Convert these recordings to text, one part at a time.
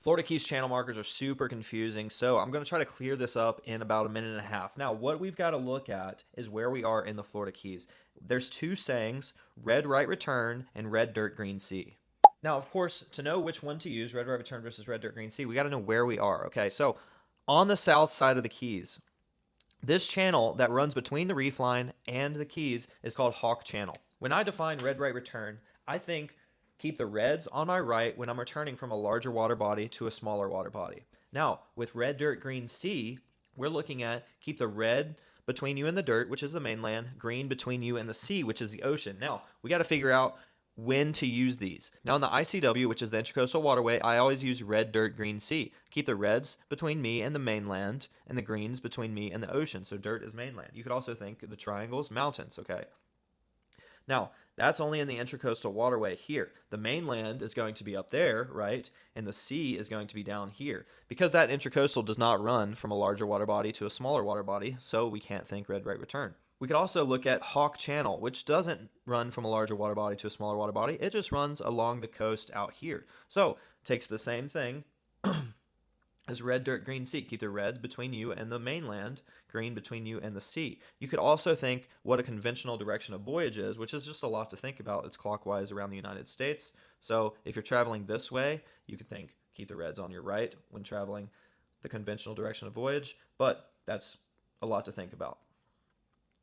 Florida Keys channel markers are super confusing, so I'm going to try to clear this up in about a minute and a half. Now, what we've got to look at is where we are in the Florida Keys. There's two sayings, red right return and red dirt green sea. Now, of course, to know which one to use, red right return versus red dirt green sea, we got to know where we are, okay? So, on the south side of the Keys, this channel that runs between the reef line and the Keys is called Hawk Channel. When I define red right return, I think keep the reds on my right when I'm returning from a larger water body to a smaller water body. Now, with red dirt green sea, we're looking at keep the red between you and the dirt, which is the mainland, green between you and the sea, which is the ocean. Now, we got to figure out when to use these. Now, in the ICW, which is the Intracoastal Waterway, I always use red, dirt, green, sea. Keep the reds between me and the mainland, and the greens between me and the ocean. So dirt is mainland. You could also think the triangles, mountains, okay? Now, that's only in the Intracoastal Waterway here. The mainland is going to be up there, right? And the sea is going to be down here. Because that Intracoastal does not run from a larger water body to a smaller water body, so we can't think red right return. We could also look at Hawk Channel, which doesn't run from a larger water body to a smaller water body. It just runs along the coast out here. So, takes the same thing as red, dirt, green, sea. Keep the reds between you and the mainland, green between you and the sea. You could also think what a conventional direction of voyage is, which is just a lot to think about. It's clockwise around the United States. So, if you're traveling this way, you could think keep the reds on your right when traveling the conventional direction of voyage, but that's a lot to think about.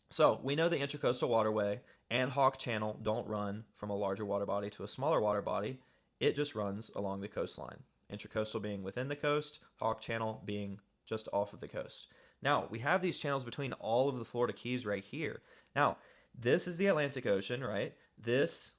So, we know the Intracoastal Waterway and Hawk Channel don't run from a larger water body to a smaller water body. It just runs along the coastline. Intracoastal being within the coast, Hawk Channel being just off of the coast. Now, we have these channels between all of the Florida Keys right here. Now, this is the Atlantic Ocean, right? This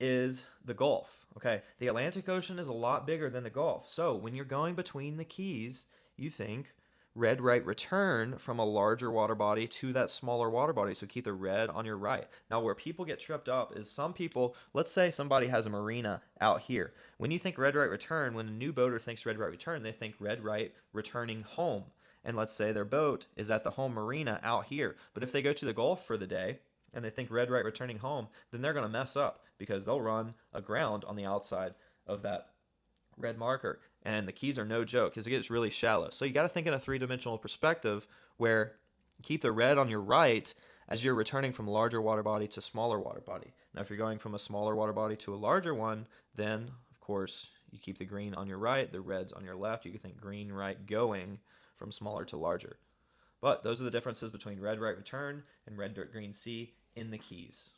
is the Gulf, okay? The Atlantic Ocean is a lot bigger than the Gulf. So, when you're going between the Keys, you think red right return from a larger water body to that smaller water body. So keep the red on your right. Now, where people get tripped up is some people, let's say somebody has a marina out here. When you think red right return, when a new boater thinks red right return, they think red right returning home. And let's say their boat is at the home marina out here. But if they go to the Gulf for the day and they think red right returning home, then they're going to mess up because they'll run aground on the outside of that red marker, and the Keys are no joke because it gets really shallow. So you got to think in a three-dimensional perspective where you keep the red on your right as you're returning from larger water body to smaller water body. Now, if you're going from a smaller water body to a larger one, then of course you keep the green on your right, the reds on your left. You can think green right going from smaller to larger. But those are the differences between red right return and red dirt green sea in the Keys.